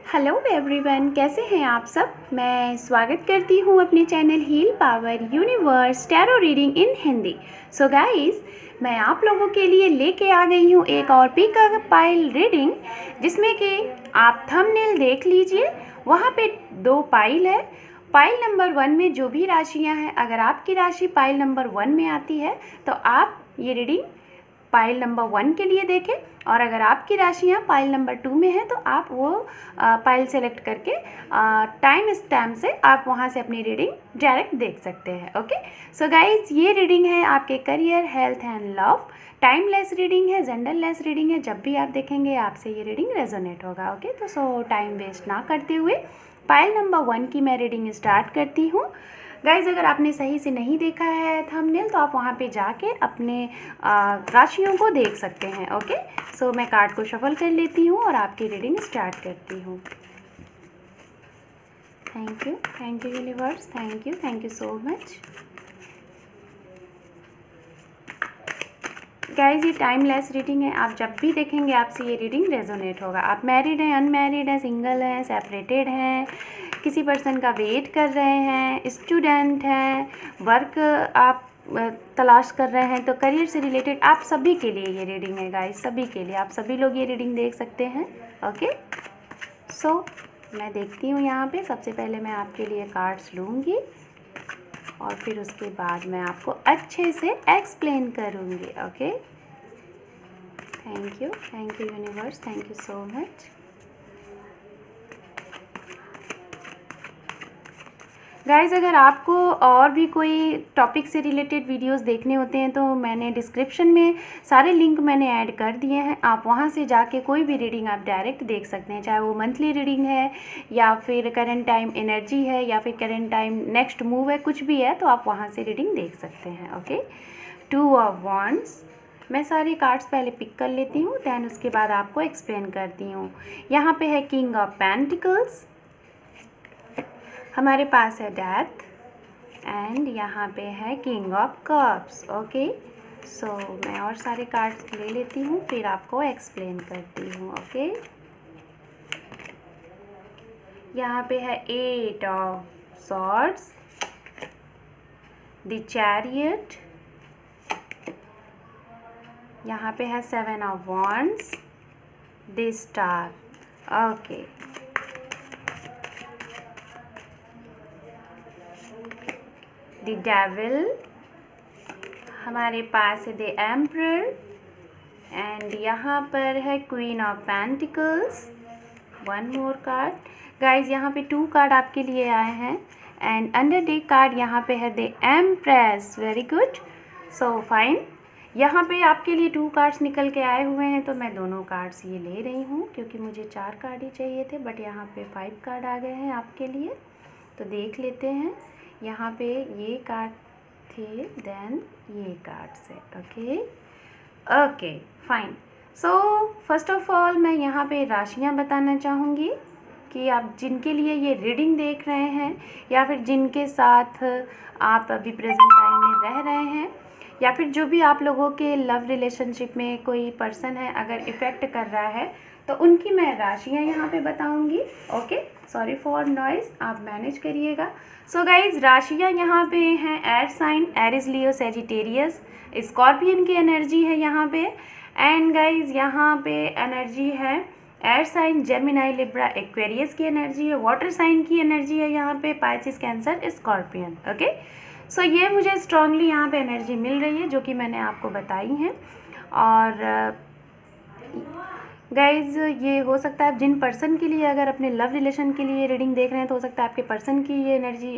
Hello everyone, कैसे हैं आप सब। मैं स्वागत करती हूँ अपने channel heal power universe tarot reading in Hindi. So guys, मैं आप लोगों के लिए लेके आ गई हूँ एक और पिक पाइल रीडिंग, जिसमें कि आप थंबनेल देख लीजिए। वहाँ पे 2 पाइल है। पाइल नंबर 1 में जो भी राशियाँ हैं, अगर आपकी राशि पाइल नंबर 1 में आती है तो आप ये रीडिंग पाइल नंबर 1 के लिए देखें, और अगर आपकी राशियाँ पाइल नंबर 2 में है तो आप वो पाइल सेलेक्ट करके टाइम स्टैम्प से आप वहाँ से अपनी रीडिंग डायरेक्ट देख सकते हैं। ओके, सो गाइज, ये रीडिंग है आपके career, health and love. Timeless reading है, जेंडरलेस रीडिंग है। जब भी आप देखेंगे आपसे ये रीडिंग रेजोनेट होगा। ओके, तो सो टाइम वेस्ट ना करते हुए पाइल नंबर 1 की मैं रीडिंग स्टार्ट करती हूँ। गाइज, अगर आपने सही से नहीं देखा है थंबनेल तो आप वहाँ पे जाके अपने राशियों को देख सकते हैं। ओके, सो मैं कार्ड को शफल कर लेती हूँ और आपकी रीडिंग स्टार्ट करती हूँ। Thank you universe, thank you so much. Guys, ये टाइमलेस रीडिंग है। आप जब भी देखेंगे आपसे ये रीडिंग रेजोनेट होगा। आप मैरिड हैं, अनमैरिड हैं, सिंगल हैं, सेपरेटेड हैं, किसी पर्सन का वेट कर रहे हैं, स्टूडेंट हैं, वर्क आप तलाश कर रहे हैं, तो करियर से रिलेटेड आप सभी के लिए ये रीडिंग है गाइज, सभी के लिए। आप सभी लोग ये रीडिंग देख सकते हैं। ओके, सो मैं देखती हूँ यहाँ पे। सबसे पहले मैं आपके लिए कार्ड्स लूँगी और फिर उसके बाद मैं आपको अच्छे से एक्सप्लेन करूँगी। Okay, thank you universe, thank you so much. Guys, अगर आपको और भी कोई टॉपिक से रिलेटेड वीडियोस देखने होते हैं तो मैंने डिस्क्रिप्शन में सारे लिंक मैंने ऐड कर दिए हैं। आप वहां से जाके कोई भी रीडिंग आप डायरेक्ट देख सकते हैं, चाहे वो मंथली रीडिंग है या फिर करंट टाइम एनर्जी है या फिर करंट टाइम नेक्स्ट मूव है, कुछ भी है तो आप वहां से रीडिंग देख सकते हैं। Okay, 2 of wands. मैं सारे कार्ड्स पहले पिक कर लेती हूँ, दैन उसके बाद आपको एक्सप्लेन करती हूँ। यहाँ पे है किंग ऑफ पेंटिकल्स, हमारे पास है डेथ, एंड यहाँ पे है किंग ऑफ कप्स। ओके, सो मैं और सारे कार्ड्स ले लेती हूँ, फिर आपको एक्सप्लेन करती हूँ। ओके, यहाँ पे है 8 ऑफ सॉर्ड्स, द चैरियट, यहाँ पे है 7 of wands, the star. Okay, the devil, हमारे पास है द एम्परर, एंड यहाँ पर है queen of pentacles. 1 more card. Guys, यहाँ पे 2 कार्ड आपके लिए आए हैं, एंड अंडर द कार्ड यहाँ पे है the empress. Very good, so fine. यहाँ पे आपके लिए 2 कार्ड्स निकल के आए हुए हैं, तो मैं दोनों कार्ड्स ये ले रही हूँ क्योंकि मुझे 4 कार्ड ही चाहिए थे, बट यहाँ पे 5 कार्ड आ गए हैं आपके लिए। तो देख लेते हैं, यहाँ पे ये कार्ड थे, देन ये कार्ड्स है। Okay, fine. So first of all मैं यहाँ पे राशियाँ बताना चाहूँगी कि आप जिनके लिए ये रीडिंग देख रहे हैं या फिर जिनके साथ आप अभी प्रेजेंट टाइम में रह रहे हैं, या फिर जो भी आप लोगों के लव रिलेशनशिप में कोई पर्सन है अगर इफ़ेक्ट कर रहा है, तो उनकी मैं राशियाँ यहाँ पे बताऊँगी। ओके, सॉरी फॉर नॉइज़, आप मैनेज करिएगा। सो गाइज, राशियाँ यहाँ पे हैं air sign, Aries, Leo, Sagittarius, Scorpion की एनर्जी है यहाँ पे। एंड गाइज, यहाँ पे एनर्जी है air sign, Gemini, Libra, Aquarius की एनर्जी है। वाटर साइन की एनर्जी है यहाँ पे Pisces, Cancer, Scorpion. Okay, so ये मुझे स्ट्रांगली यहाँ पे एनर्जी मिल रही है जो कि मैंने आपको बताई हैं। और गाइज, ये हो सकता है जिन पर्सन के लिए अगर अपने लव रिलेशन के लिए रीडिंग देख रहे हैं तो हो सकता है आपके पर्सन की ये एनर्जी,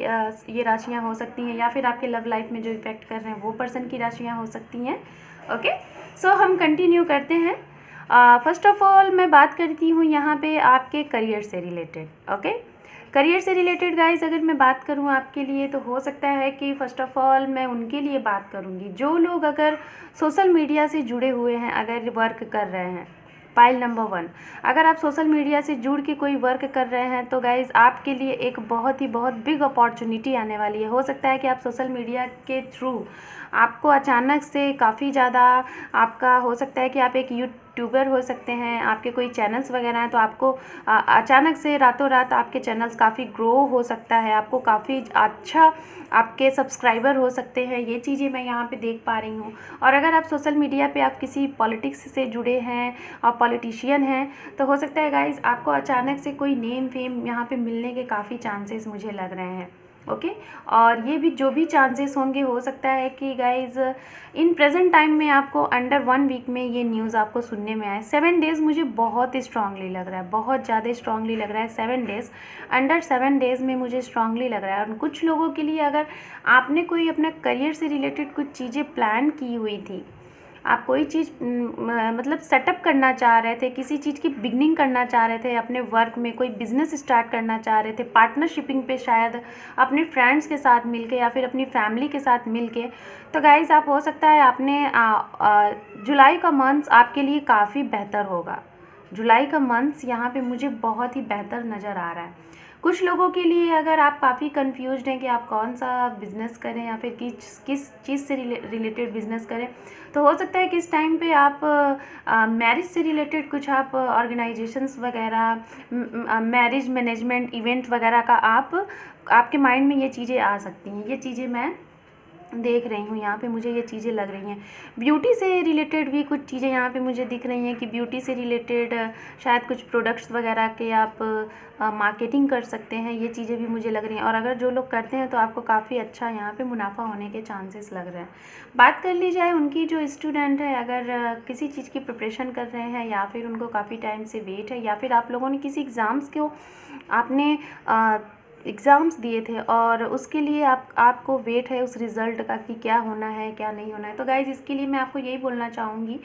ये राशियाँ हो सकती हैं, या फिर आपके लव लाइफ में जो इफेक्ट कर रहे हैं वो पर्सन की राशियाँ हो सकती हैं। ओके, सो हम कंटिन्यू करते हैं। फर्स्ट ऑफ ऑल मैं बात करती हूँ यहाँ पे आपके करियर से रिलेटेड। ओके, करियर से रिलेटेड गाइज अगर मैं बात करूँ आपके लिए, तो हो सकता है कि फ़र्स्ट ऑफ़ ऑल मैं उनके लिए बात करूँगी जो लोग अगर सोशल मीडिया से जुड़े हुए हैं, अगर वर्क कर रहे हैं। पाइल नंबर 1, अगर आप सोशल मीडिया से जुड़ के कोई वर्क कर रहे हैं तो गाइज़ आपके लिए एक बहुत बिग अपॉर्चुनिटी आने वाली है। हो सकता है कि आप सोशल मीडिया के थ्रू आपको अचानक से काफ़ी ज़्यादा आपका हो सकता है कि आप एक यूट्यूबर हो सकते हैं, आपके कोई चैनल्स वगैरह हैं, तो आपको अचानक से रातों रात आपके चैनल्स काफ़ी ग्रो हो सकता है, आपको काफ़ी अच्छा आपके सब्सक्राइबर हो सकते हैं। ये चीज़ें मैं यहाँ पे देख पा रही हूँ। और अगर आप सोशल मीडिया पे आप किसी पॉलिटिक्स से जुड़े हैं और पॉलिटिशियन हैं, तो हो सकता है गाइज़ आपको अचानक से कोई नेम फेम यहाँ पे मिलने के काफ़ी चांसेस मुझे लग रहे हैं। ओके, और ये भी जो भी चांसेस होंगे, हो सकता है कि गाइज़ इन प्रेजेंट टाइम में आपको अंडर 1 वीक में ये न्यूज़ आपको सुनने में आए। 7 डेज़ मुझे बहुत स्ट्रांगली लग रहा है, बहुत ज़्यादा स्ट्रांगली लग रहा है। 7 डेज़, अंडर 7 डेज़ में मुझे स्ट्रांगली लग रहा है। और कुछ लोगों के लिए अगर आपने कोई अपना करियर से रिलेटेड कुछ चीज़ें प्लान की हुई थी, आप कोई चीज़ मतलब सेटअप करना चाह रहे थे, किसी चीज़ की बिगनिंग करना चाह रहे थे, अपने वर्क में कोई बिज़नेस स्टार्ट करना चाह रहे थे, पार्टनरशिपिंग पे शायद अपने फ्रेंड्स के साथ मिलके या फिर अपनी फैमिली के साथ मिलके, तो गाइज़ आप हो सकता है आपने जुलाई का मंथ आपके लिए काफ़ी बेहतर होगा। जुलाई का मंथ यहाँ पे मुझे बहुत ही बेहतर नज़र आ रहा है। कुछ लोगों के लिए अगर आप काफ़ी कंफ्यूज्ड हैं कि आप कौन सा बिज़नेस करें या फिर किस चीज़ से रिलेटेड बिज़नेस करें, तो हो सकता है कि इस टाइम पे आप मैरिज से रिलेटेड कुछ आप ऑर्गेनाइजेशंस वगैरह, मैरिज मैनेजमेंट इवेंट वगैरह का आपके माइंड में ये चीज़ें आ सकती हैं। ये चीज़ें मैं देख रही हूँ, यहाँ पे मुझे ये चीज़ें लग रही हैं। ब्यूटी से रिलेटेड भी कुछ चीज़ें यहाँ पे मुझे दिख रही हैं कि ब्यूटी से रिलेटेड शायद कुछ प्रोडक्ट्स वगैरह के आप मार्केटिंग कर सकते हैं। ये चीज़ें भी मुझे लग रही हैं, और अगर जो लोग करते हैं तो आपको काफ़ी अच्छा यहाँ पे मुनाफा होने के चांसेस लग रहे हैं। बात कर ली जाए उनकी, जो स्टूडेंट है अगर किसी चीज़ की प्रिपरेशन कर रहे हैं या फिर उनको काफ़ी टाइम से वेट है, या फिर आप लोगों ने किसी एग्ज़ाम्स को आपने एग्ज़ाम्स दिए थे और उसके लिए आपको वेट है उस रिज़ल्ट का कि क्या होना है क्या नहीं होना है, तो गाइज़ इसके लिए मैं आपको यही बोलना चाहूँगी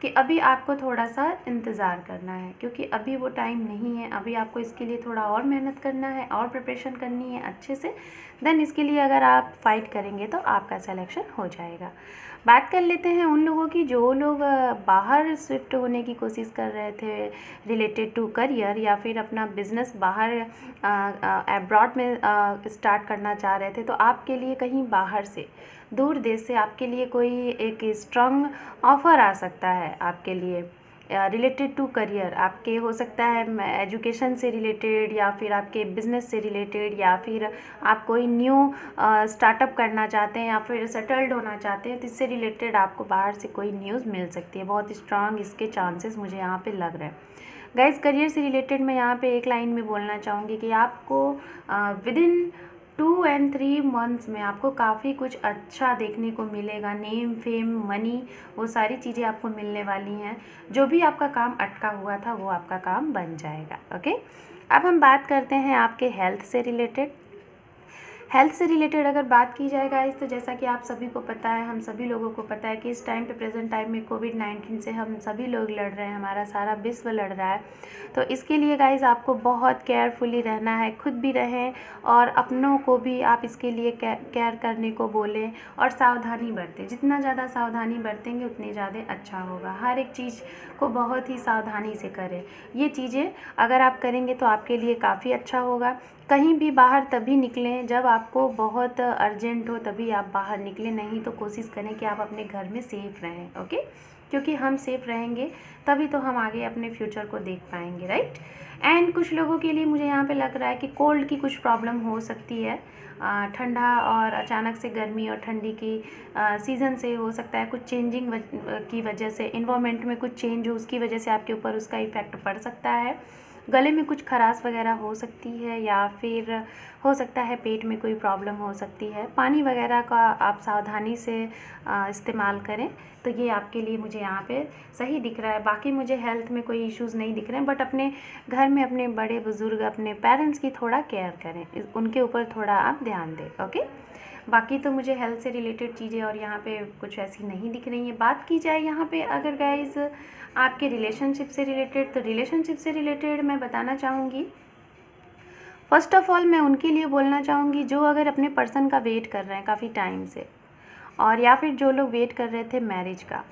कि अभी आपको थोड़ा सा इंतज़ार करना है, क्योंकि अभी वो टाइम नहीं है। अभी आपको इसके लिए थोड़ा और मेहनत करना है और प्रिपरेशन करनी है अच्छे से। देन इसके लिए अगर आप फाइट करेंगे तो आपका सिलेक्शन हो जाएगा। बात कर लेते हैं उन लोगों की जो लोग बाहर शिफ्ट होने की कोशिश कर रहे थे रिलेटेड टू करियर, या फिर अपना बिजनेस बाहर अब्रॉड में स्टार्ट करना चाह रहे थे। तो आपके लिए कहीं बाहर से, दूर देश से आपके लिए कोई एक स्ट्रॉन्ग ऑफ़र आ सकता है आपके लिए रिलेटेड टू करियर। आपके हो सकता है एजुकेशन से रिलेटेड, या फिर आपके बिज़नेस से रिलेटेड, या फिर आप कोई न्यू स्टार्टअप करना चाहते हैं या फिर सेटल्ड होना चाहते हैं, तो इससे रिलेटेड आपको बाहर से कोई न्यूज़ मिल सकती है। बहुत स्ट्रांग इसके चांसेस मुझे यहाँ पे लग रहे हैं। गाइस करियर से रिलेटेड मैं यहाँ पे एक लाइन में बोलना चाहूँगी कि आपको विदिन 2 and 3 मंथ्स में आपको काफ़ी कुछ अच्छा देखने को मिलेगा। नेम फेम मनी, वो सारी चीज़ें आपको मिलने वाली हैं। जो भी आपका काम अटका हुआ था वो आपका काम बन जाएगा। ओके, अब हम बात करते हैं आपके हेल्थ से रिलेटेड। हेल्थ से रिलेटेड अगर बात की जाए गाइस, तो जैसा कि आप सभी को पता है, हम सभी लोगों को पता है कि इस टाइम पे प्रेजेंट टाइम में कोविड-19 से हम सभी लोग लड़ रहे हैं, हमारा सारा विश्व लड़ रहा है। तो इसके लिए गाइस आपको बहुत केयरफुली रहना है, खुद भी रहें और अपनों को भी आप इसके लिए केयर करने को बोलें और सावधानी बरतें। जितना ज़्यादा सावधानी बरतेंगे उतनी ज़्यादा अच्छा होगा। हर एक चीज़ को बहुत ही सावधानी से करें। ये चीज़ें अगर आप करेंगे तो आपके लिए काफ़ी अच्छा होगा। कहीं भी बाहर तभी निकलें जब आपको बहुत अर्जेंट हो, तभी आप बाहर निकलें, नहीं तो कोशिश करें कि आप अपने घर में सेफ़ रहें। ओके, क्योंकि हम सेफ़ रहेंगे तभी तो हम आगे अपने फ्यूचर को देख पाएंगे, राइट। एंड कुछ लोगों के लिए मुझे यहाँ पे लग रहा है कि कोल्ड की कुछ प्रॉब्लम हो सकती है। ठंडा और अचानक से गर्मी और ठंडी की सीज़न से हो सकता है कुछ चेंजिंग की वजह से, इन्वायरमेंट में कुछ चेंज हो, उसकी वजह से आपके ऊपर उसका इफ़ेक्ट पड़ सकता है। गले में कुछ खराश वगैरह हो सकती है, या फिर हो सकता है पेट में कोई प्रॉब्लम हो सकती है। पानी वगैरह का आप सावधानी से इस्तेमाल करें, तो ये आपके लिए मुझे यहाँ पे सही दिख रहा है। बाकी मुझे हेल्थ में कोई इश्यूज़ नहीं दिख रहे हैं, बट अपने घर में अपने बड़े बुज़ुर्ग, अपने पेरेंट्स की थोड़ा केयर करें, उनके ऊपर थोड़ा आप ध्यान दें। ओके, बाकी तो मुझे हेल्थ से रिलेटेड चीज़ें और यहाँ पे कुछ ऐसी नहीं दिख रही हैं। बात की जाए यहाँ पे अगर गाइज़ आपके रिलेशनशिप से रिलेटेड, तो रिलेशनशिप से रिलेटेड मैं बताना चाहूँगी, फ़र्स्ट ऑफ़ ऑल मैं उनके लिए बोलना चाहूँगी जो अगर अपने पर्सन का वेट कर रहे हैं काफ़ी टाइम से, और या फिर जो लोग वेट कर रहे थे मैरिज का,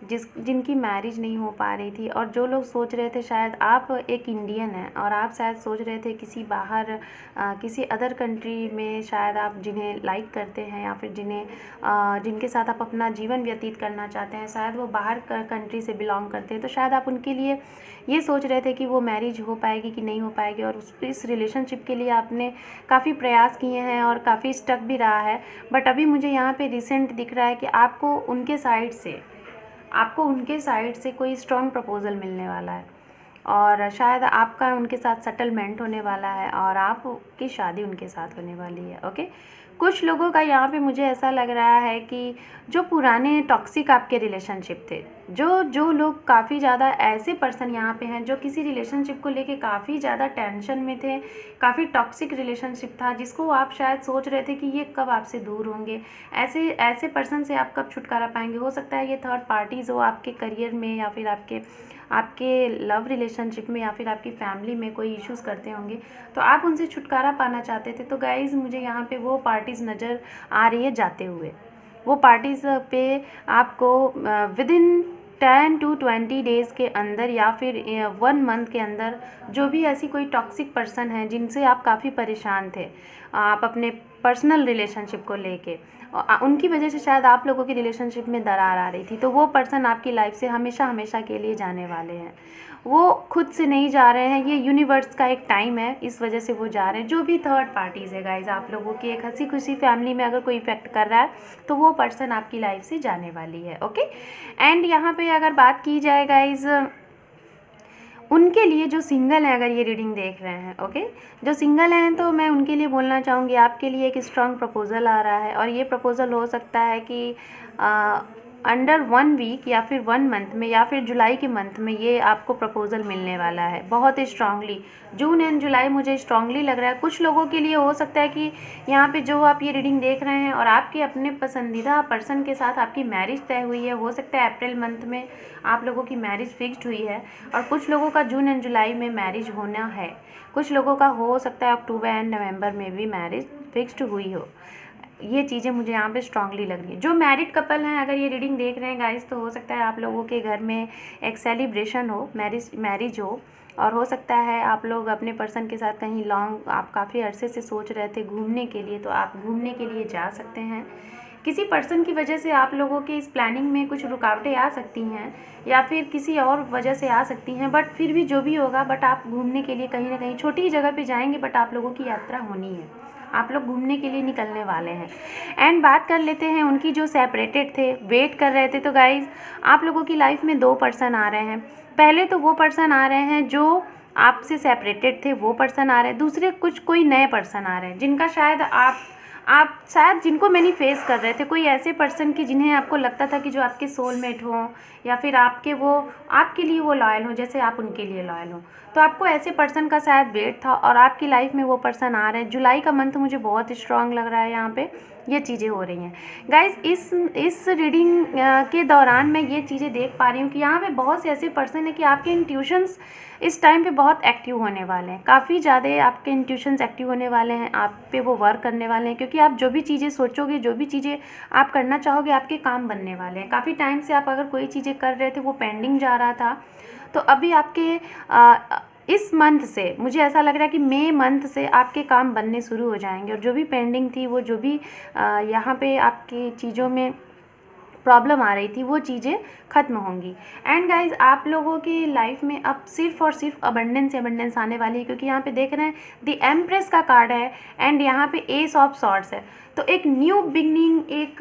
जिनकी मैरिज नहीं हो पा रही थी, और जो लोग सोच रहे थे शायद आप एक इंडियन हैं और आप शायद सोच रहे थे किसी बाहर किसी अदर कंट्री में शायद आप जिन्हें लाइक करते हैं या फिर जिनके साथ आप अपना जीवन व्यतीत करना चाहते हैं, शायद वो बाहर कंट्री से बिलोंग करते हैं, तो शायद आप उनके लिए ये सोच रहे थे कि वो मैरिज हो पाएगी कि नहीं हो पाएगी, और इस रिलेशनशिप के लिए आपने काफ़ी प्रयास किए हैं और काफ़ी स्टक भी रहा है। बट अभी मुझे यहाँ पे रिसेंट दिख रहा है कि आपको उनके साइड से कोई स्ट्रॉन्ग प्रपोज़ल मिलने वाला है, और शायद आपका उनके साथ सेटलमेंट होने वाला है और आपकी शादी उनके साथ होने वाली है। ओके, कुछ लोगों का यहाँ पे मुझे ऐसा लग रहा है कि जो पुराने टॉक्सिक आपके रिलेशनशिप थे, जो लोग काफ़ी ज़्यादा ऐसे पर्सन यहाँ पे हैं जो किसी रिलेशनशिप को लेके काफ़ी ज़्यादा टेंशन में थे, काफ़ी टॉक्सिक रिलेशनशिप था जिसको आप शायद सोच रहे थे कि ये कब आपसे दूर होंगे, ऐसे पर्सन से आप कब छुटकारा पाएंगे। हो सकता है ये थर्ड पार्टीज़ हो आपके करियर में, या फिर आपके लव रिलेशनशिप में, या फिर आपकी फैमिली में कोई इश्यूज़ करते होंगे, तो आप उनसे छुटकारा पाना चाहते थे। तो गाइज़ मुझे यहाँ पे वो पार्टीज़ नज़र आ रही है जाते हुए। वो पार्टीज़ पे आपको विदिन 10 to 20 डेज़ के अंदर या फिर 1 मंथ के अंदर जो भी ऐसी कोई टॉक्सिक पर्सन है जिनसे आप काफ़ी परेशान थे, आप अपने पर्सनल रिलेशनशिप को लेके, उनकी वजह से शायद आप लोगों की रिलेशनशिप में दरार आ रही थी, तो वो पर्सन आपकी लाइफ से हमेशा के लिए जाने वाले हैं। वो खुद से नहीं जा रहे हैं, ये यूनिवर्स का एक टाइम है, इस वजह से वो जा रहे हैं। जो भी थर्ड पार्टीज़ है गाइज, आप लोगों की एक हंसी खुशी फैमिली में अगर कोई इफेक्ट कर रहा है तो वो पर्सन आपकी लाइफ से जाने वाली है। ओके, एंड यहाँ पे अगर बात की जाए गाइज उनके लिए जो सिंगल हैं, अगर ये रीडिंग देख रहे हैं, ओके, जो सिंगल हैं, तो मैं उनके लिए बोलना चाहूँगी आपके लिए एक स्ट्रॉन्ग प्रपोज़ल आ रहा है, और ये प्रपोज़ल हो सकता है कि अंडर 1 वीक या फिर 1 मंथ में या फिर जुलाई के मंथ में ये आपको प्रपोज़ल मिलने वाला है बहुत ही स्ट्रांगली। जून एंड जुलाई मुझे स्ट्रांगली लग रहा है। कुछ लोगों के लिए हो सकता है कि यहाँ पे जो आप ये रीडिंग देख रहे हैं और आपके अपने पसंदीदा पर्सन के साथ आपकी मैरिज तय हुई है, हो सकता है अप्रैल मंथ में आप लोगों की मैरिज फिक्स्ड हुई है, और कुछ लोगों का जून एंड जुलाई में मैरिज होना है, कुछ लोगों का हो सकता है अक्टूबर एंड नवंबर में भी मैरिज फिक्स्ड हुई हो। ये चीज़ें मुझे यहाँ पे स्ट्रांगली लग रही है। जो मैरिड कपल हैं, अगर ये रीडिंग देख रहे हैं गाइस, तो हो सकता है आप लोगों के घर में एक सेलिब्रेशन हो, मैरिज हो, और हो सकता है आप लोग अपने पर्सन के साथ कहीं लॉन्ग, आप काफ़ी अरसे से सोच रहे थे घूमने के लिए, तो आप घूमने के लिए जा सकते हैं। किसी पर्सन की वजह से आप लोगों के इस प्लानिंग में कुछ रुकावटें आ सकती हैं, या फिर किसी और वजह से आ सकती हैं, बट फिर भी जो भी होगा, बट आप घूमने के लिए कहीं ना कहीं छोटी जगह पे जाएंगे, बट आप लोगों की यात्रा होनी है, आप लोग घूमने के लिए निकलने वाले हैं। एंड बात कर लेते हैं उनकी जो सेपरेटेड थे, वेट कर रहे थे, तो गाइज आप लोगों की लाइफ में 2 पर्सन आ रहे हैं। पहले तो वो पर्सन आ रहे हैं जो आपसे सेपरेटेड थे, वो पर्सन आ रहे हैं। दूसरे कोई नए पर्सन आ रहे हैं जिनका शायद आप शायद जिनको मैनिफेस्ट कर रहे थे, कोई ऐसे पर्सन की जिन्हें आपको लगता था कि जो आपके सोलमेट हों, या फिर आपके लिए वो लॉयल हो जैसे आप उनके लिए लॉयल हो, तो आपको ऐसे पर्सन का शायद वेट था और आपकी लाइफ में वो पर्सन आ रहे हैं। जुलाई का मंथ मुझे बहुत स्ट्रांग लग रहा है, यहाँ पे ये चीज़ें हो रही हैं गाइज। इस रीडिंग के दौरान मैं ये चीज़ें देख पा रही हूँ कि यहाँ पे बहुत से ऐसे पर्सन है कि आपके इंट्यूशंस इस टाइम पे बहुत एक्टिव होने वाले हैं, काफ़ी ज़्यादा आपके इंट्यूशंस एक्टिव होने वाले हैं, आप पे वो वर्क करने वाले हैं, क्योंकि आप जो भी चीज़ें सोचोगे, जो भी चीज़ें आप करना चाहोगे, आपके काम बनने वाले हैं। काफ़ी टाइम से आप अगर कोई चीज़ें कर रहे थे, वो पेंडिंग जा रहा था, तो अभी आपके इस मंथ से मुझे ऐसा लग रहा है कि मई मंथ से आपके काम बनने शुरू हो जाएंगे, और जो भी पेंडिंग थी, वो जो भी यहाँ पे आपकी चीज़ों में प्रॉब्लम आ रही थी, वो चीज़ें ख़त्म होंगी। एंड गाइज आप लोगों की लाइफ में अब सिर्फ और सिर्फ अबंडेंस आने वाली है, क्योंकि यहाँ पे देख रहे हैं द एम्प्रेस का कार्ड है एंड यहाँ पे एस ऑफ सॉर्ड्स है। तो एक न्यू बिगनिंग, एक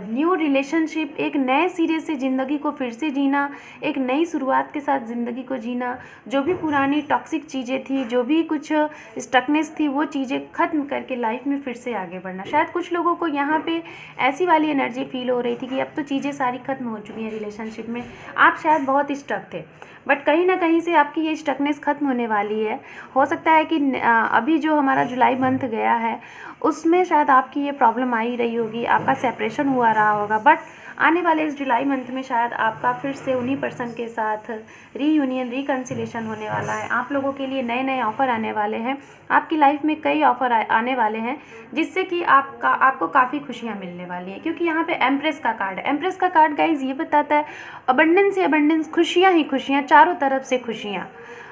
न्यू रिलेशनशिप, एक नए सिरे से ज़िंदगी को फिर से जीना, एक नई शुरुआत के साथ ज़िंदगी को जीना, जो भी पुरानी टॉक्सिक चीज़ें थी, जो भी कुछ स्टकनेस थी, वो चीज़ें ख़त्म करके लाइफ में फिर से आगे बढ़ना। शायद कुछ लोगों को यहाँ पे ऐसी वाली एनर्जी फील हो रही थी कि अब तो चीज़ें सारी ख़त्म हो चुकी हैं रिलेशनशिप में, आप शायद बहुत स्टक थे, बट कहीं ना कहीं से आपकी ये स्टकनेस ख़त्म होने वाली है। हो सकता है कि अभी जो हमारा जुलाई मंथ गया है, उसमें शायद आपकी ये प्रॉब्लम आ ही रही होगी, आपका सेपरेशन हुआ रहा होगा, बट आने वाले इस जुलाई मंथ में शायद आपका फिर से उन्हीं पर्सन के साथ रीयूनियन, रिकन्सिलेशन होने वाला है। आप लोगों के लिए नए नए ऑफ़र आने वाले हैं, आपकी लाइफ में कई ऑफ़र आने वाले हैं, जिससे कि आपको काफ़ी खुशियाँ मिलने वाली हैं, क्योंकि यहाँ पे एम्प्रेस का कार्ड है। एम्प्रेस का कार्ड गाइज ये बताता है अबंडेंस से अबंडेंस, खुशियाँ ही खुशियाँ, चारों तरफ से खुशियाँ,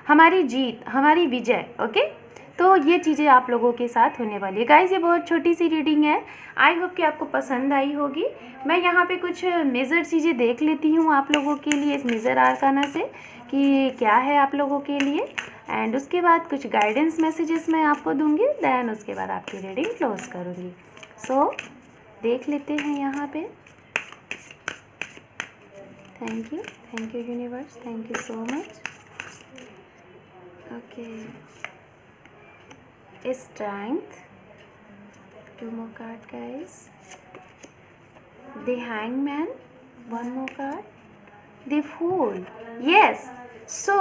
हमारी जीत, हमारी विजय। ओके, तो ये चीज़ें आप लोगों के साथ होने वाली है गाइज। ये बहुत छोटी सी रीडिंग है, आई होप कि आपको पसंद आई होगी। मैं यहाँ पे कुछ मेजर चीज़ें देख लेती हूँ आप लोगों के लिए इस मेजर आर्काना से कि क्या है आप लोगों के लिए, एंड उसके बाद कुछ गाइडेंस मैसेजेस मैं आपको दूंगी, देन उसके बाद आपकी रीडिंग क्लोज करूँगी। सो देख लेते हैं यहाँ पे। Thank you universe, thank you so much. Okay, strength, 2 more card guys, the hangman, 1 more card, the fool, yes, so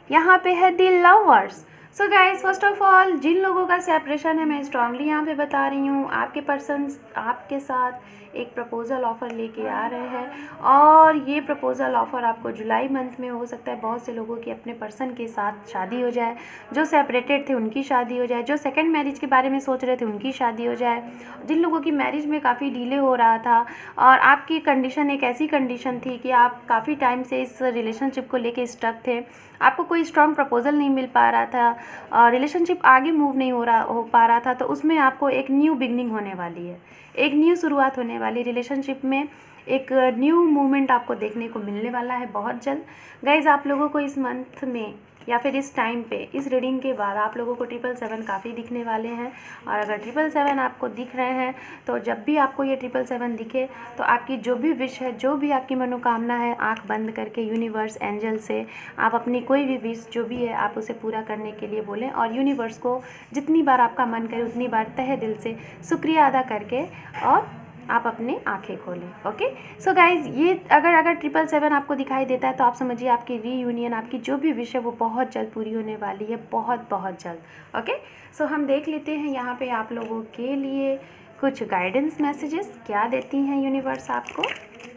यहाँ पे है the lovers। So guys first of all जिन लोगों का सेपरेशन है, मैं स्ट्रांगली यहाँ पे बता रही हूँ आपके पर्सन आपके साथ एक प्रपोज़ल ऑफ़र लेके आ रहे हैं, और ये प्रपोज़ल ऑफ़र आपको जुलाई मंथ में हो सकता है। बहुत से लोगों की अपने पर्सन के साथ शादी हो जाए, जो सेपरेटेड थे उनकी शादी हो जाए, जो सेकंड मैरिज के बारे में सोच रहे थे उनकी शादी हो जाए, जिन लोगों की मैरिज में काफ़ी डिले हो रहा था और आपकी कंडीशन एक ऐसी कंडीशन थी कि आप काफ़ी टाइम से इस रिलेशनशिप को लेके स्टक थे, आपको कोई स्ट्रॉन्ग प्रपोजल नहीं मिल पा रहा था और रिलेशनशिप आगे मूव नहीं हो पा रहा था, तो उसमें आपको एक न्यू बिगनिंग होने वाली है, एक न्यू शुरुआत होने वाली रिलेशनशिप में, एक न्यू मूवमेंट आपको देखने को मिलने वाला है बहुत जल्द। गाइज आप लोगों को इस मंथ में या फिर इस टाइम पे इस रीडिंग के बाद आप लोगों को 777 काफ़ी दिखने वाले हैं, और अगर 777 आपको दिख रहे हैं तो जब भी आपको ये 777 दिखे तो आपकी जो भी विश है, जो भी आपकी मनोकामना है, आंख बंद करके यूनिवर्स एंजल से आप अपनी कोई भी विश जो भी है आप उसे पूरा करने के लिए बोलें, और यूनिवर्स को जितनी बार आपका मन करे उतनी बार तहे दिल से शुक्रिया अदा करके और आप अपने आंखें खोलें। ओके, सो गाइज ये अगर 777 आपको दिखाई देता है तो आप समझिए आपकी रीयूनियन, आपकी जो भी विश है वो बहुत जल्द पूरी होने वाली है, बहुत बहुत जल्द। ओके, सो हम देख लेते हैं यहाँ पे आप लोगों के लिए कुछ गाइडेंस मैसेजेस क्या देती हैं यूनिवर्स आपको,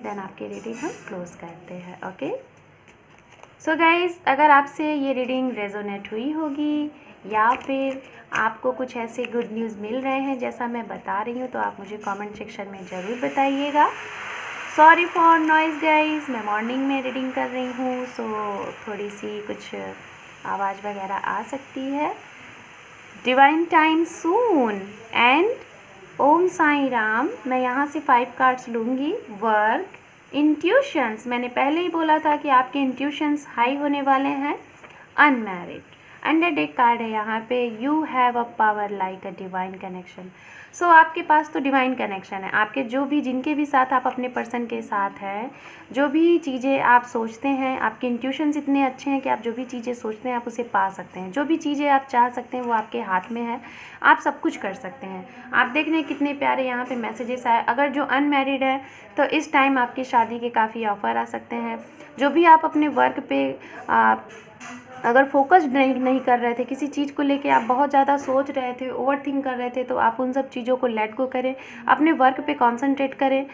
देन आपकी रीडिंग हम क्लोज करते हैं। ओके, सो गाइज अगर आपसे ये रीडिंग रेजोनेट हुई होगी या फिर आपको कुछ ऐसे गुड न्यूज़ मिल रहे हैं जैसा मैं बता रही हूँ, तो आप मुझे कमेंट सेक्शन में ज़रूर बताइएगा। सॉरी फॉर नॉइज़ गाइज, मैं मॉर्निंग में रीडिंग कर रही हूँ, सो थोड़ी सी कुछ आवाज़ वगैरह आ सकती है। डिवाइन टाइम सून एंड ओम साई राम। मैं यहाँ से 5 कार्ड्स लूँगी। वर्क, इंट्यूशंस, मैंने पहले ही बोला था कि आपके इंट्यूशंस हाई होने वाले हैं। अनमैरिड, अंडर एक कार्ड है यहाँ पे, you have a power like a divine connection. So आपके पास तो डिवाइन कनेक्शन है, आपके जो भी जिनके भी साथ आप अपने पर्सन के साथ हैं, जो भी चीज़ें आप सोचते हैं, आपके इंट्यूशंस इतने अच्छे हैं कि आप जो भी चीज़ें सोचते हैं आप उसे पा सकते हैं, जो भी चीज़ें आप चाह सकते हैं वो आपके हाथ में है, आप सब कुछ कर सकते हैं। आप देख रहे हैं कितने प्यारे यहाँ पे मैसेजेस आए। अगर जो अनमैरिड है तो इस टाइम आपकी शादी के काफ़ी ऑफ़र आ सकते हैं। जो भी आप अपने वर्क पे अगर फोकस नहीं कर रहे थे, किसी चीज़ को लेके आप बहुत ज़्यादा सोच रहे थे, ओवर थिंक कर रहे थे, तो आप उन सब चीज़ों को लेट गो करें, अपने वर्क पे कंसंट्रेट करें।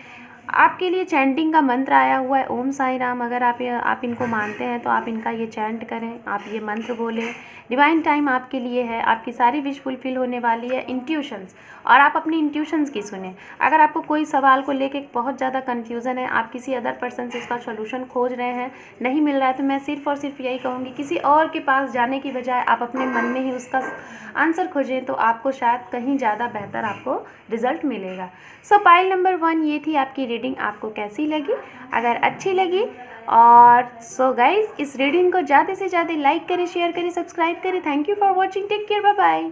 आपके लिए चैंटिंग का मंत्र आया हुआ है, ओम साई राम। अगर आप इनको मानते हैं तो आप इनका ये चैंट करें, आप ये मंत्र बोलें। डिवाइन टाइम आपके लिए है, आपकी सारी विश फुलफिल होने वाली है। इंट्यूशंस, और आप अपनी इंट्यूशंस की सुने। अगर आपको कोई सवाल को लेके बहुत ज़्यादा कन्फ्यूज़न है, आप किसी अदर पर्सन से उसका सोल्यूशन खोज रहे हैं, नहीं मिल रहा है, तो मैं सिर्फ और सिर्फ यही कहूँगी, किसी और के पास जाने की बजाय आप अपने मन में ही उसका आंसर खोजें, तो आपको शायद कहीं ज़्यादा बेहतर आपको रिजल्ट मिलेगा। सो पाइल नंबर 1 ये थी आपकी रीडिंग। आपको कैसी लगी? अगर अच्छी लगी और सो गाइज इस रीडिंग को ज़्यादा से ज़्यादा लाइक करें, शेयर करें, सब्सक्राइब करें। Thank you for watching, take care, bye bye.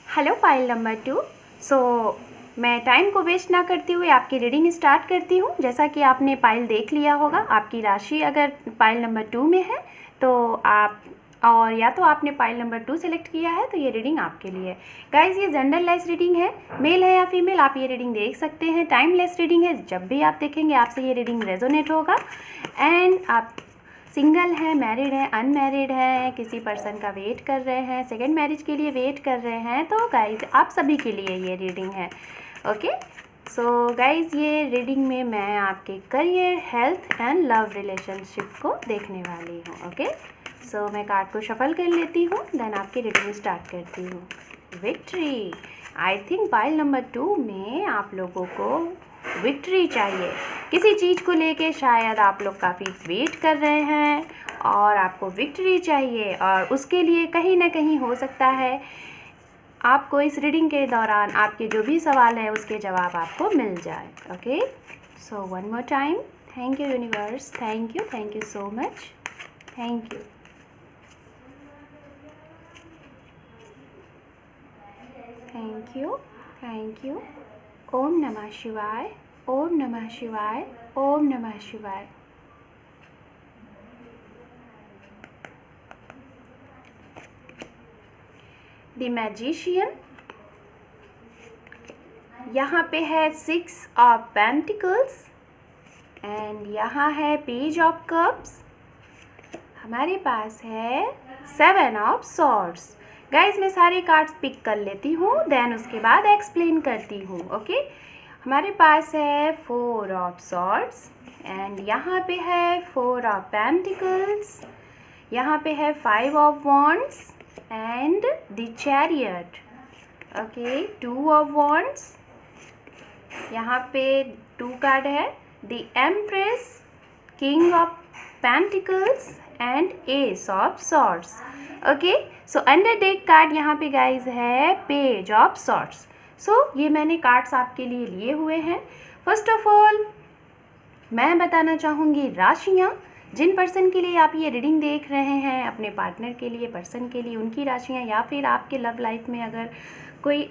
Hello pile number 2। So मैं टाइम को वेस्ट ना करते हुए आपकी रीडिंग स्टार्ट करती हूँ। जैसा कि आपने पाइल देख लिया होगा, आपकी राशि अगर पाइल नंबर 2 में है तो आप, और या तो आपने पाइल नंबर 2 सेलेक्ट किया है, तो ये रीडिंग आपके लिए है। गाइज ये जेंडरलेस रीडिंग है, मेल है या फीमेल आप ये रीडिंग देख सकते हैं। टाइमलेस रीडिंग है, जब भी आप देखेंगे आपसे ये रीडिंग रेजोनेट होगा। एंड आप सिंगल है, मैरिड है, अनमैरिड है, किसी पर्सन का वेट कर रहे हैं, सेकेंड मैरिज के लिए वेट कर रहे हैं, तो गाइज आप सभी के लिए ये रीडिंग है। ओके, सो गाइज ये रीडिंग में मैं आपके career, health and love relationship को देखने वाली हूँ। ओके, सो मैं कार्ड को शफल कर लेती हूँ, देन आपकी रीडिंग स्टार्ट करती हूँ। Victory, I think pile number 2 में आप लोगों को विक्ट्री चाहिए। किसी चीज़ को लेके शायद आप लोग काफ़ी वेट कर रहे हैं और आपको विक्ट्री चाहिए, और उसके लिए कहीं ना कहीं हो सकता है आपको इस रीडिंग के दौरान आपके जो भी सवाल है उसके जवाब आपको मिल जाए। Okay, so one more time, thank you universe, thank you so much, thank you. Thank you. ओम नमः शिवाय, ओम नमः शिवाय, ओम नमः शिवाय। द मैजिशियन, यहाँ पे है 6 ऑफ पेंटिकल्स एंड यहाँ है पेज ऑफ कप्स। हमारे पास है 7 ऑफ सॉर्ड्स। गाइज मैं सारे कार्ड्स पिक कर लेती हूँ, देन उसके बाद एक्सप्लेन करती हूँ। ओके, हमारे पास है 4 ऑफ सॉर्ड्स एंड यहाँ पे है 4 ऑफ पेंटिकल्स, यहाँ पे है 5 of wands and the chariot. Okay, 2 of wands, यहाँ पे 2 कार्ड है, the empress, king of pentacles and ace of swords. Okay, so under deck card यहाँ पे गाइज है पेज ऑफ सॉर्ड्स। सो ये मैंने कार्ड्स आपके लिए लिए हुए हैं। फर्स्ट ऑफ ऑल मैं बताना चाहूँगी राशियाँ, जिन पर्सन के लिए आप ये रीडिंग देख रहे हैं, अपने पार्टनर के लिए, पर्सन के लिए उनकी राशियाँ, या फिर आपके लव लाइफ में अगर कोई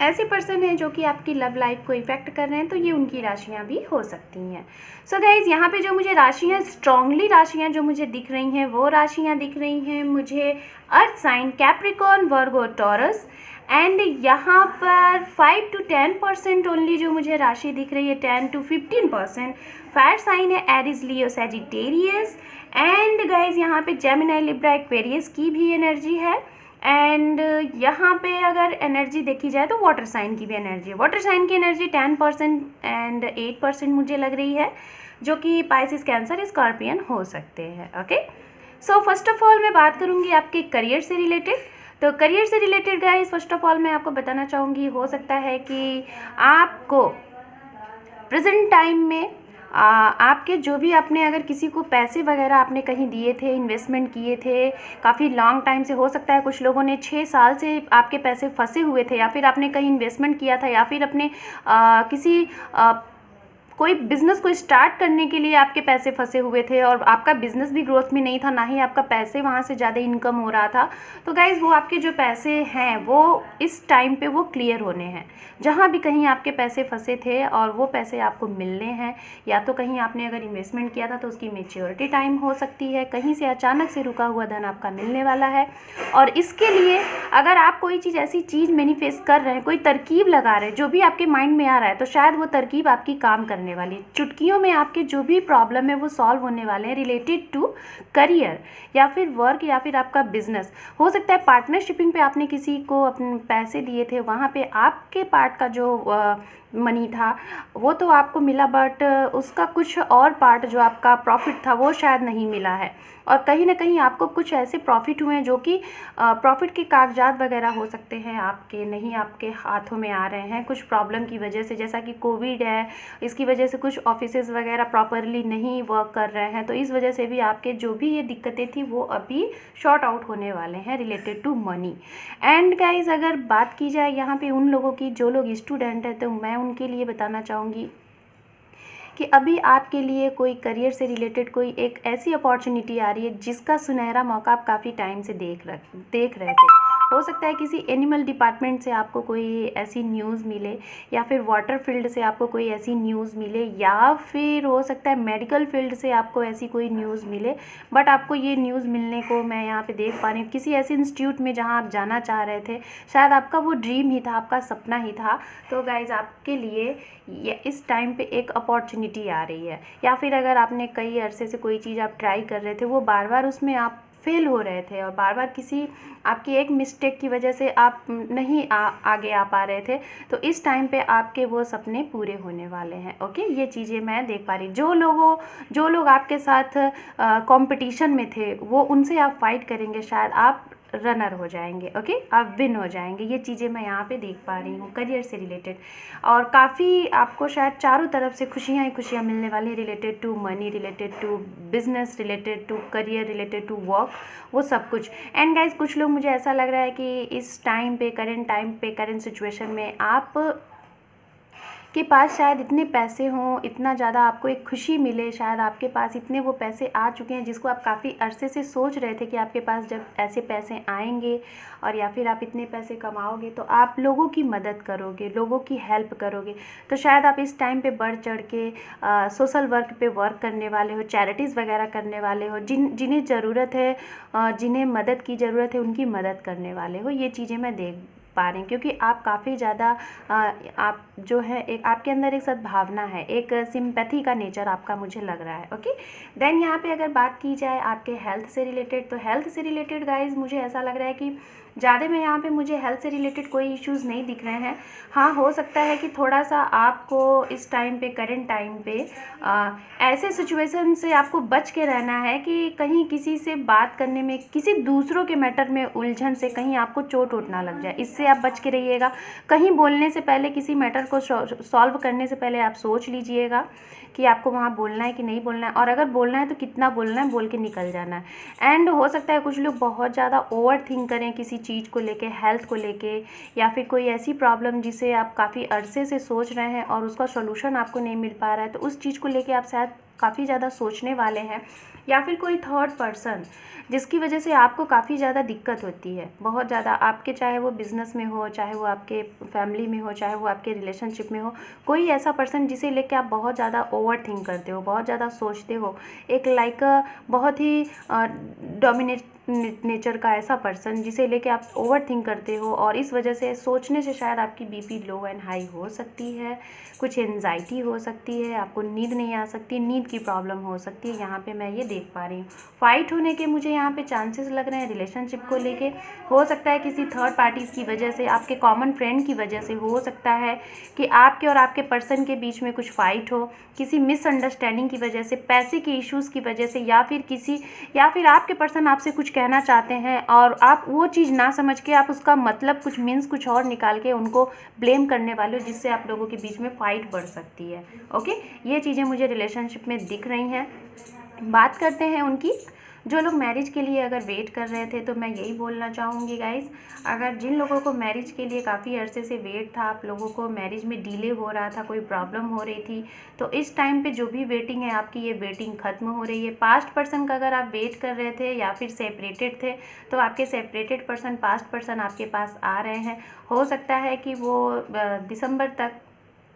ऐसे पर्सन है जो कि आपकी लव लाइफ को इफेक्ट कर रहे हैं तो ये उनकी राशियाँ भी हो सकती हैं। सो गाइज यहाँ पे जो मुझे राशियाँ, स्ट्रांगली राशियाँ जो मुझे दिख रही हैं वो राशियाँ दिख रही हैं मुझे earth sign Capricorn, Virgo, Taurus, and यहाँ पर 5 to 10% ओनली जो मुझे राशि दिख रही है, 10 to 15% फायर साइन है Aries, Leo, Sagittarius, and guys यहाँ पे जेमिनी, लिब्रा, एक्वेरियस की भी एनर्जी है। एंड यहाँ पे अगर एनर्जी देखी जाए तो वाटर साइन की भी एनर्जी है। वाटर साइन की एनर्जी 10% एंड 8% मुझे लग रही है, जो कि पाइसिस, कैंसर, स्कॉर्पियन हो सकते हैं। Okay, so first of all मैं बात करूँगी आपके करियर से रिलेटेड। तो करियर से related guys first of all मैं आपको बताना चाहूँगी, हो सकता है कि आपको प्रेजेंट टाइम में आपके जो भी आपने अगर किसी को पैसे वगैरह आपने कहीं दिए थे, इन्वेस्टमेंट किए थे काफ़ी लॉन्ग टाइम से, हो सकता है कुछ लोगों ने 6 साल से आपके पैसे फंसे हुए थे, या फिर आपने कहीं इन्वेस्टमेंट किया था, या फिर अपने किसी कोई बिज़नेस को स्टार्ट करने के लिए आपके पैसे फंसे हुए थे और आपका बिज़नेस भी ग्रोथ में नहीं था, ना ही आपका पैसे वहाँ से ज़्यादा इनकम हो रहा था। तो गाइज़ वो आपके जो पैसे हैं वो इस टाइम पे वो क्लियर होने हैं। जहाँ भी कहीं आपके पैसे फंसे थे और वो पैसे आपको मिलने हैं, या तो कहीं आपने अगर इन्वेस्टमेंट किया था तो उसकी मैच्योरिटी टाइम हो सकती है, कहीं से अचानक से रुका हुआ धन आपका मिलने वाला है। और इसके लिए अगर आप कोई चीज़, ऐसी चीज़ मैनिफेस्ट कर रहे हैं, कोई तरकीब लगा रहे हैं, जो भी आपके माइंड में आ रहा है, तो शायद वो तरकीब आपकी काम करने वाली, चुटकियों में आपके जो भी प्रॉब्लम है वो सॉल्व होने वाले हैं रिलेटेड टू करियर या फिर वर्क या फिर आपका बिजनेस। हो सकता है पार्टनरशिपिंग पे आपने किसी को अपने पैसे दिए थे, वहाँ पे आपके पार्ट का जो मनी था वो तो आपको मिला, बट उसका कुछ और पार्ट जो आपका प्रॉफिट था वो शायद नहीं मिला है। और कहीं ना कहीं आपको कुछ ऐसे प्रॉफिट हुए हैं जो कि प्रॉफिट के कागजात वगैरह हो सकते हैं आपके नहीं आपके हाथों में आ रहे हैं कुछ प्रॉब्लम की वजह से, जैसा कि कोविड है, इसकी वजह से कुछ ऑफिसेज वगैरह प्रॉपरली नहीं वर्क कर रहे हैं, तो इस वजह से भी आपके जो भी ये दिक्कतें थी वो अभी शॉर्ट आउट होने वाले हैं related to money. And guys अगर बात की जाए यहाँ पे उन लोगों की जो लोग स्टूडेंट हैं, तो मैं उनके लिए बताना चाहूँगी कि अभी आपके लिए कोई करियर से रिलेटेड कोई एक ऐसी अपॉर्चुनिटी आ रही है जिसका सुनहरा मौका आप काफ़ी टाइम से देख रहे थे। हो सकता है किसी एनिमल डिपार्टमेंट से आपको कोई ऐसी न्यूज़ मिले, या फिर वाटर फील्ड से आपको कोई ऐसी न्यूज़ मिले, या फिर हो सकता है मेडिकल फील्ड से आपको ऐसी कोई न्यूज़ मिले। बट आपको ये न्यूज़ मिलने को मैं यहाँ पे देख पा रही हूँ किसी ऐसे इंस्टीट्यूट में जहाँ आप जाना चाह रहे थे, शायद आपका वो ड्रीम ही था, आपका सपना ही था। तो गाइज आपके लिए ये इस टाइम पे एक अपॉर्चुनिटी आ रही है, या फिर अगर आपने कई अरसे से कोई चीज़ आप ट्राई कर रहे थे, वो बार बार उसमें आप फेल हो रहे थे और बार बार किसी आपकी एक मिस्टेक की वजह से आप नहीं आगे आ पा रहे थे, तो इस टाइम पे आपके वो सपने पूरे होने वाले हैं। ओके, ये चीज़ें मैं देख पा रही। जो लोग आपके साथ कंपटीशन में थे वो उनसे आप फाइट करेंगे, शायद आप रनर हो जाएंगे, ओके, आप विन हो जाएंगे। ये चीज़ें मैं यहाँ पे देख पा रही हूँ करियर से रिलेटेड। और काफ़ी आपको शायद चारों तरफ से खुशियाँ ही खुशियाँ मिलने वाली, related to money, related to business, related to career, related to work, वो सब कुछ। एंड गाइज कुछ लोग, मुझे ऐसा लग रहा है कि इस टाइम पे, करंट सिचुएशन में आप के पास शायद इतने पैसे हों, इतना ज़्यादा आपको एक खुशी मिले, शायद आपके पास इतने वो पैसे आ चुके हैं जिसको आप काफ़ी अरसे से सोच रहे थे कि आपके पास जब ऐसे पैसे आएंगे और या फिर आप इतने पैसे कमाओगे तो आप लोगों की मदद करोगे, लोगों की हेल्प करोगे। तो शायद आप इस टाइम पे बढ़ चढ़ के सोशल वर्क पे वर्क करने वाले हो, चैरिटीज़ वगैरह करने वाले हो, जिन्हें ज़रूरत है, जिन्हें मदद की ज़रूरत है, उनकी मदद करने वाले हो। ये चीज़ें मैं देख पा रही हूँ क्योंकि आप काफ़ी ज़्यादा आप जो है, एक आपके अंदर एक सद्भावना है, एक सिंपैथी का नेचर आपका मुझे लग रहा है, ओके। देन यहाँ पे अगर बात की जाए आपके हेल्थ से रिलेटेड, तो हेल्थ से रिलेटेड गाइज मुझे ऐसा लग रहा है कि ज़्यादा में यहाँ पे मुझे हेल्थ से रिलेटेड कोई इश्यूज़ नहीं दिख रहे हैं। हाँ, हो सकता है कि थोड़ा सा आपको इस टाइम पे, करंट टाइम पे ऐसे सिचुएशन से आपको बच के रहना है कि कहीं किसी से बात करने में, किसी दूसरों के मैटर में उलझन से कहीं आपको चोट वोट ना लग जाए, इससे आप बच के रहिएगा। कहीं बोलने से पहले, किसी मैटर को सॉल्व करने से पहले आप सोच लीजिएगा कि आपको वहाँ बोलना है कि नहीं बोलना है, और अगर बोलना है तो कितना बोलना है, बोल के निकल जाना है। एंड हो सकता है कुछ लोग बहुत ज़्यादा ओवर थिंक करें किसी चीज़ को लेके, हेल्थ को लेके, या फिर कोई ऐसी प्रॉब्लम जिसे आप काफ़ी अरसे से सोच रहे हैं और उसका सोल्यूशन आपको नहीं मिल पा रहा है, तो उस चीज़ को लेके आप शायद काफ़ी ज़्यादा सोचने वाले हैं। या फिर कोई थर्ड पर्सन जिसकी वजह से आपको काफ़ी ज़्यादा दिक्कत होती है, बहुत ज़्यादा, आपके, चाहे वो बिज़नेस में हो, चाहे वो आपके फैमिली में हो, चाहे वो आपके रिलेशनशिप में हो, कोई ऐसा पर्सन जिसे लेके आप बहुत ज़्यादा ओवर थिंक करते हो, बहुत ज़्यादा सोचते हो, एक लाइक बहुत ही डोमिनेट नेचर का ऐसा पर्सन जिसे लेके आप ओवर थिंक करते हो, और इस वजह से, सोचने से शायद आपकी बीपी लो एंड हाई हो सकती है, कुछ एंजाइटी हो सकती है, आपको नींद नहीं आ सकती, नींद की प्रॉब्लम हो सकती है। यहाँ पे मैं ये देख पा रही हूँ फाइट होने के मुझे यहाँ पे चांसेस लग रहे हैं रिलेशनशिप को लेके। हो सकता है किसी थर्ड पार्टीज़ की वजह से, आपके कॉमन फ्रेंड की वजह से हो सकता है कि आपके और आपके पर्सन के बीच में कुछ फाइट हो, किसी मिसअंडरस्टैंडिंग की वजह से, पैसे के इश्यूज़ की वजह से, या फिर आपके पर्सन आपसे कुछ कहना चाहते हैं और आप वो चीज़ ना समझ के आप उसका मतलब कुछ मीन्स कुछ और निकाल के उनको ब्लेम करने वाले हो, जिससे आप लोगों के बीच में फाइट बढ़ सकती है, ओके। ये चीज़ें मुझे रिलेशनशिप में दिख रही हैं। बात करते हैं उनकी, जो लोग मैरिज के लिए अगर वेट कर रहे थे, तो मैं यही बोलना चाहूँगी गाइज़, अगर जिन लोगों को मैरिज के लिए काफ़ी अरसे से वेट था, आप लोगों को मैरिज में डिले हो रहा था, कोई प्रॉब्लम हो रही थी, तो इस टाइम पे जो भी वेटिंग है आपकी, ये वेटिंग ख़त्म हो रही है। पास्ट पर्सन का अगर आप वेट कर रहे थे या फिर सेपरेटेड थे, तो आपके सेपरेटेड पर्सन, पास्ट पर्सन आपके पास आ रहे हैं। हो सकता है कि वो दिसंबर तक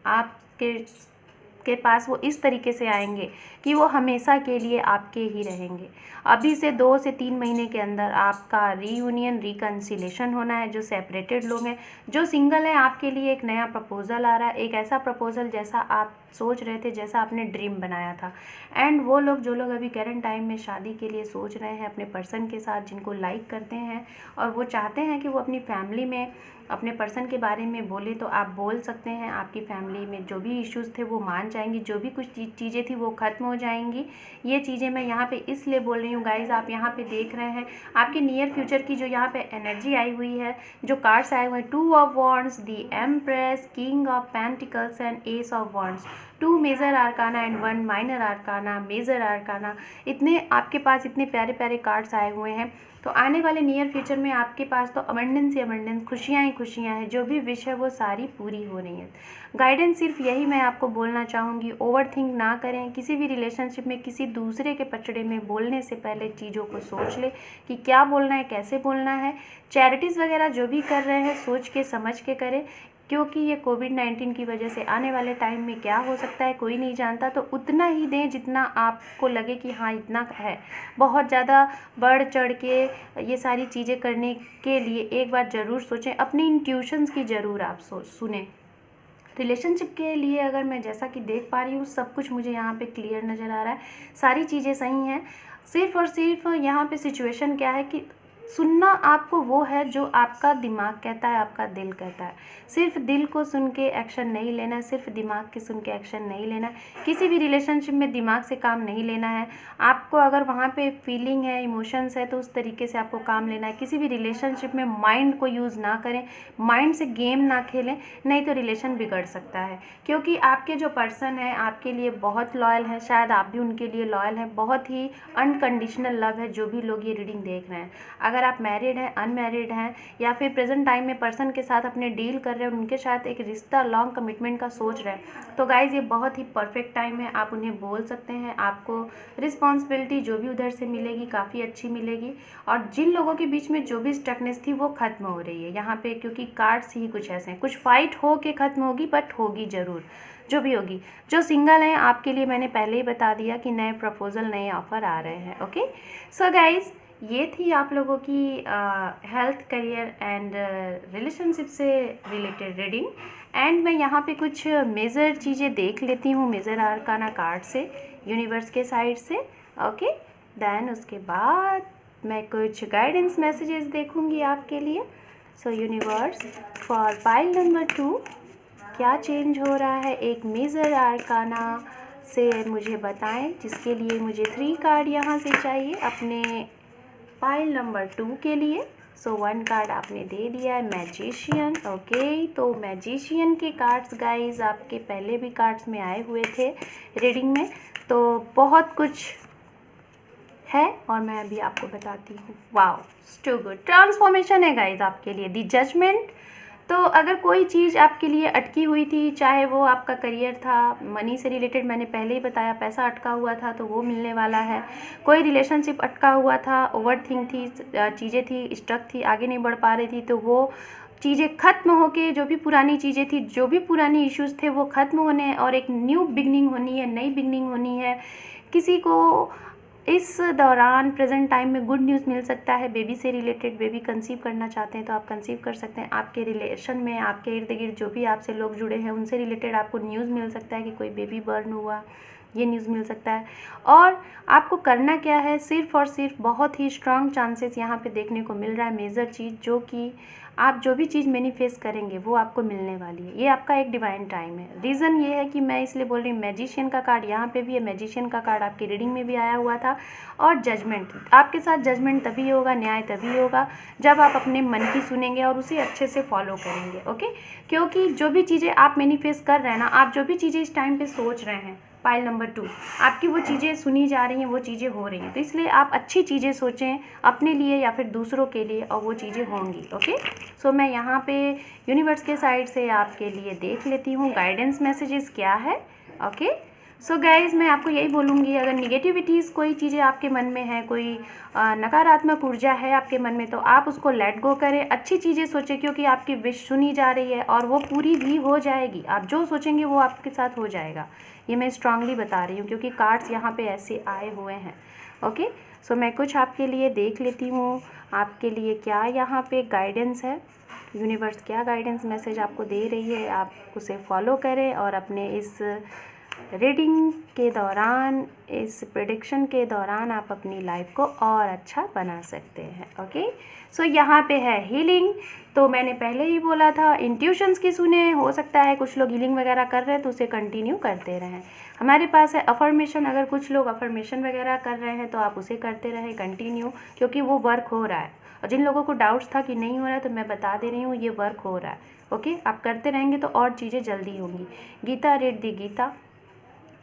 आपके पास वो इस तरीके से आएंगे कि वो हमेशा के लिए आपके ही रहेंगे। अभी से 2 से 3 महीने के अंदर आपका रीयूनियन, रिकन्सिलेशन होना है। जो सेपरेटेड लोग हैं, जो सिंगल हैं, आपके लिए एक नया प्रपोज़ल आ रहा है, एक ऐसा प्रपोज़ल जैसा आप सोच रहे थे, जैसा आपने ड्रीम बनाया था। एंड वो लोग, जो लोग अभी करंट टाइम में शादी के लिए सोच रहे हैं अपने पर्सन के साथ, जिनको लाइक करते हैं और वो चाहते हैं कि वो अपनी फैमिली में अपने पर्सन के बारे में बोले, तो आप बोल सकते हैं। आपकी फैमिली में जो भी इश्यूज़ थे वो मान जाएंगी, जो भी कुछ चीज़ें थी वो ख़त्म हो जाएंगी। ये चीज़ें मैं यहाँ पे इसलिए बोल रही हूँ गाइज़, आप यहाँ पे देख रहे हैं आपके नियर फ्यूचर की जो यहाँ पे एनर्जी आई हुई है, जो कार्ड्स आए हुए हैं, 2 of wands, the empress, king of pentacles and ace of wands, 2 major arcana and 1 minor arcana, major arcana. इतने आपके पास इतने प्यारे प्यारे कार्ड्स आए हुए हैं। तो आने वाले नियर फ्यूचर में आपके पास तो अबंडेंस ही अबंडेंस, खुशियाँ ही खुशियाँ हैं। जो भी विश है वो सारी पूरी हो रही है। गाइडेंस सिर्फ यही मैं आपको बोलना चाहूँगी, ओवर थिंक ना करें। किसी भी रिलेशनशिप में किसी दूसरे के पचड़े में बोलने से पहले चीज़ों को सोच ले कि क्या बोलना है, कैसे बोलना है। चैरिटीज़ वगैरह जो भी कर रहे हैं सोच के समझ के करें, क्योंकि ये कोविड-19 की वजह से आने वाले टाइम में क्या हो सकता है कोई नहीं जानता। तो उतना ही दें जितना आपको लगे कि हाँ इतना है। बहुत ज़्यादा बढ़ चढ़ के ये सारी चीज़ें करने के लिए एक बार ज़रूर सोचें, अपनी इंट्यूशंस की ज़रूर आप सुनें। रिलेशनशिप के लिए अगर मैं जैसा कि देख पा रही हूँ, सब कुछ मुझे यहाँ पे क्लियर नज़र आ रहा है, सारी चीज़ें सही हैं। सिर्फ़ और सिर्फ यहाँ पे सिचुएशन क्या है कि सुनना आपको वो है जो आपका दिमाग कहता है, आपका दिल कहता है। सिर्फ दिल को सुन के एक्शन नहीं लेना है, सिर्फ दिमाग के सुन के एक्शन नहीं लेना है। किसी भी रिलेशनशिप में दिमाग से काम नहीं लेना है। आपको अगर वहाँ पे फीलिंग है, इमोशंस है, तो उस तरीके से आपको काम लेना है। किसी भी रिलेशनशिप में माइंड को यूज़ ना करें, माइंड से गेम ना खेलें, नहीं तो रिलेशन बिगड़ सकता है। क्योंकि आपके जो पर्सन है आपके लिए बहुत लॉयल है, शायद आप भी उनके लिए लॉयल हैं। बहुत ही अनकंडीशनल लव है जो भी लोग ये रीडिंग देख रहे हैं। अगर आप मैरिड हैं, अनमैरिड हैं, या फिर प्रेजेंट टाइम में पर्सन के साथ अपने डील कर रहे हैं, उनके साथ एक रिश्ता लॉन्ग कमिटमेंट का सोच रहे हैं, तो गाइज़ ये बहुत ही परफेक्ट टाइम है। आप उन्हें बोल सकते हैं, आपको रिस्पॉन्सिबिलिटी जो भी उधर से मिलेगी काफ़ी अच्छी मिलेगी। और जिन लोगों के बीच में जो भी स्टकनेस थी वो ख़त्म हो रही है यहाँ पे, क्योंकि कार्ड्स ही कुछ ऐसे हैं। कुछ फाइट हो के ख़त्म होगी, बट होगी ज़रूर, जो भी होगी। जो सिंगल हैं आपके लिए मैंने पहले ही बता दिया कि नए प्रपोजल, नए ऑफ़र आ रहे हैं। ओके, सो गाइज़ ये थी आप लोगों की हेल्थ, करियर एंड रिलेशनशिप से रिलेटेड रीडिंग। एंड मैं यहाँ पे कुछ मेजर चीज़ें देख लेती हूँ मेजर आर्काना कार्ड से, यूनिवर्स के साइड से। ओके, देन उसके बाद मैं कुछ गाइडेंस मैसेजेस देखूँगी आपके लिए। सो यूनिवर्स, फॉर पाइल नंबर 2 क्या चेंज हो रहा है एक मेजर आर्काना से मुझे बताएं, जिसके लिए मुझे 3 कार्ड यहाँ से चाहिए अपने पाइल नंबर 2 के लिए। सो 1 कार्ड आपने दे दिया है, मैजिशियन। ओके, तो मैजिशियन के कार्ड्स गाइज आपके पहले भी कार्ड्स में आए हुए थे रीडिंग में, तो बहुत कुछ है और मैं अभी आपको बताती हूँ। वाओ, टू गुड ट्रांसफॉर्मेशन है गाइज आपके लिए। दी जजमेंट, तो अगर कोई चीज़ आपके लिए अटकी हुई थी, चाहे वो आपका करियर था, मनी से रिलेटेड मैंने पहले ही बताया, पैसा अटका हुआ था तो वो मिलने वाला है। कोई रिलेशनशिप अटका हुआ था, ओवरथिंक थी, चीज़ें थी, स्टक थी, आगे नहीं बढ़ पा रही थी, तो वो चीज़ें ख़त्म होके, जो भी पुरानी चीज़ें थी, जो भी पुरानी इश्यूज़ थे वो ख़त्म होने और एक न्यू बिगनिंग होनी है, नई बिगनिंग होनी है। किसी को इस दौरान प्रेजेंट टाइम में गुड न्यूज़ मिल सकता है। बेबी से रिलेटेड, बेबी कंसीव करना चाहते हैं तो आप कंसीव कर सकते हैं। आपके रिलेशन में, आपके इर्द गिर्द जो भी आपसे लोग जुड़े हैं उनसे रिलेटेड आपको न्यूज़ मिल सकता है कि कोई बेबी बर्न हुआ, ये न्यूज़ मिल सकता है। और आपको करना क्या है, सिर्फ और सिर्फ बहुत ही स्ट्रॉन्ग चांसेस यहाँ पे देखने को मिल रहा है। मेजर चीज़ जो कि आप जो भी चीज़ मैनिफेस्ट करेंगे वो आपको मिलने वाली है। ये आपका एक डिवाइन टाइम है। रीज़न ये है कि मैं इसलिए बोल रही हूँ, मैजिशियन का कार्ड यहाँ पे भी है, मैजिशियन का कार्ड आपकी रीडिंग में भी आया हुआ था। और जजमेंट, आपके साथ जजमेंट तभी होगा, न्याय तभी होगा जब आप अपने मन की सुनेंगे और उसे अच्छे से फॉलो करेंगे। ओके, क्योंकि जो भी चीज़ें आप मैनिफेस्ट कर रहे हैं ना, आप जो भी चीज़ें इस टाइम पे सोच रहे हैं, पाइल नंबर 2 आपकी वो चीज़ें सुनी जा रही हैं, वो चीज़ें हो रही हैं। तो इसलिए आप अच्छी चीज़ें सोचें अपने लिए या फिर दूसरों के लिए, और वो चीज़ें होंगी। ओके, सो मैं यहाँ पे यूनिवर्स के साइड से आपके लिए देख लेती हूँ गाइडेंस मैसेजेस क्या है। ओके, सो गाइज़ मैं आपको यही बोलूँगी, अगर निगेटिविटीज़ कोई चीज़ें आपके मन में है, कोई नकारात्मक ऊर्जा है आपके मन में, तो आप उसको लेट गो करें, अच्छी चीज़ें सोचें, क्योंकि आपकी विश सुनी जा रही है और वो पूरी भी हो जाएगी। आप जो सोचेंगे वो आपके साथ हो जाएगा, ये मैं स्ट्रांगली बता रही हूँ, क्योंकि कार्ड्स यहाँ पे ऐसे आए हुए हैं। ओके, सो मैं कुछ आपके लिए देख लेती हूँ, आपके लिए क्या यहाँ पे गाइडेंस है, यूनिवर्स क्या गाइडेंस मैसेज आपको दे रही है। आप उसे फॉलो करें और अपने इस रीडिंग के दौरान, इस प्रेडिक्शन के दौरान आप अपनी लाइफ को और अच्छा बना सकते हैं। ओके, सो यहाँ पे है हीलिंग, तो मैंने पहले ही बोला था इंट्यूशंस की सुने। हो सकता है कुछ लोग हीलिंग वगैरह कर रहे हैं तो उसे कंटिन्यू करते रहें। हमारे पास है अफर्मेशन, अगर कुछ लोग अफर्मेशन वगैरह कर रहे हैं तो आप उसे करते रहें कंटिन्यू, क्योंकि वो वर्क हो रहा है। और जिन लोगों को डाउट्स था कि नहीं हो रहा है, तो मैं बता दे रही हूँ ये वर्क हो रहा है। ओके, आप करते रहेंगे तो और चीज़ें जल्दी होंगी। गीता, रीड दी गीता,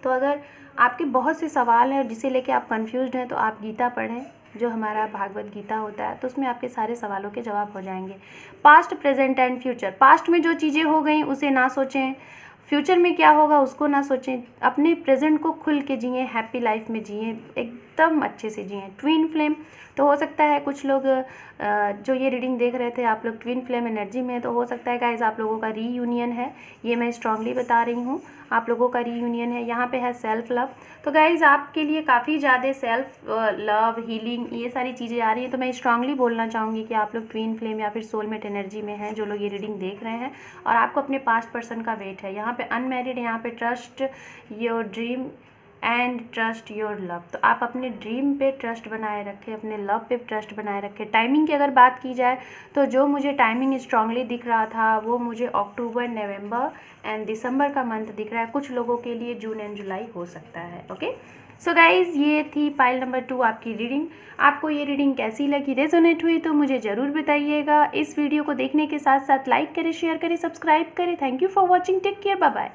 तो अगर आपके बहुत से सवाल हैं जिसे लेके आप कंफ्यूज्ड हैं तो आप गीता पढ़ें, जो हमारा भागवत गीता होता है, तो उसमें आपके सारे सवालों के जवाब हो जाएंगे। Past, present and future, past में जो चीज़ें हो गई उसे ना सोचें, फ्यूचर में क्या होगा उसको ना सोचें, अपने प्रेजेंट को खुल के जिएँ, हैप्पी लाइफ में जिएँ, एकदम अच्छे से जिएँ। ट्विन फ्लेम, तो हो सकता है कुछ लोग जो ये रीडिंग देख रहे थे आप लोग ट्विन फ्लेम एनर्जी में, तो हो सकता है गाइज आप लोगों का रीयूनियन है, ये मैं स्ट्रांगली बता रही हूँ, आप लोगों का रीयूनियन है। यहाँ पे है सेल्फ लव, तो गाइज आपके लिए काफ़ी ज़्यादा सेल्फ लव, हीलिंग, ये सारी चीज़ें आ रही हैं। तो मैं स्ट्रांगली बोलना चाहूँगी कि आप लोग ट्विन फ्लेम या फिर सोलमेट एनर्जी में हैं, जो लोग ये रीडिंग देख रहे हैं, और आपको अपने पास्ट पर्सन का वेट है। यहाँ पे अनमैरिड, यहाँ पे trust your dream and trust your love. तो आप अपने ड्रीम पे ट्रस्ट बनाए रखें, अपने लव पे ट्रस्ट बनाए रखें। टाइमिंग की अगर बात की जाए तो जो मुझे टाइमिंग स्ट्रांगली दिख रहा था वो मुझे अक्टूबर, नवंबर एंड दिसंबर का मंथ दिख रहा है। कुछ लोगों के लिए जून एंड जुलाई हो सकता है। ओके, सो गाइज़, ये थी पाइल नंबर 2 आपकी रीडिंग। आपको ये रीडिंग कैसी लगी, रेजोनेट हुई तो मुझे ज़रूर बताइएगा। इस वीडियो को देखने के साथ साथ लाइक करें, शेयर करें, सब्सक्राइब करें। Thank you for watching, take care, bye bye.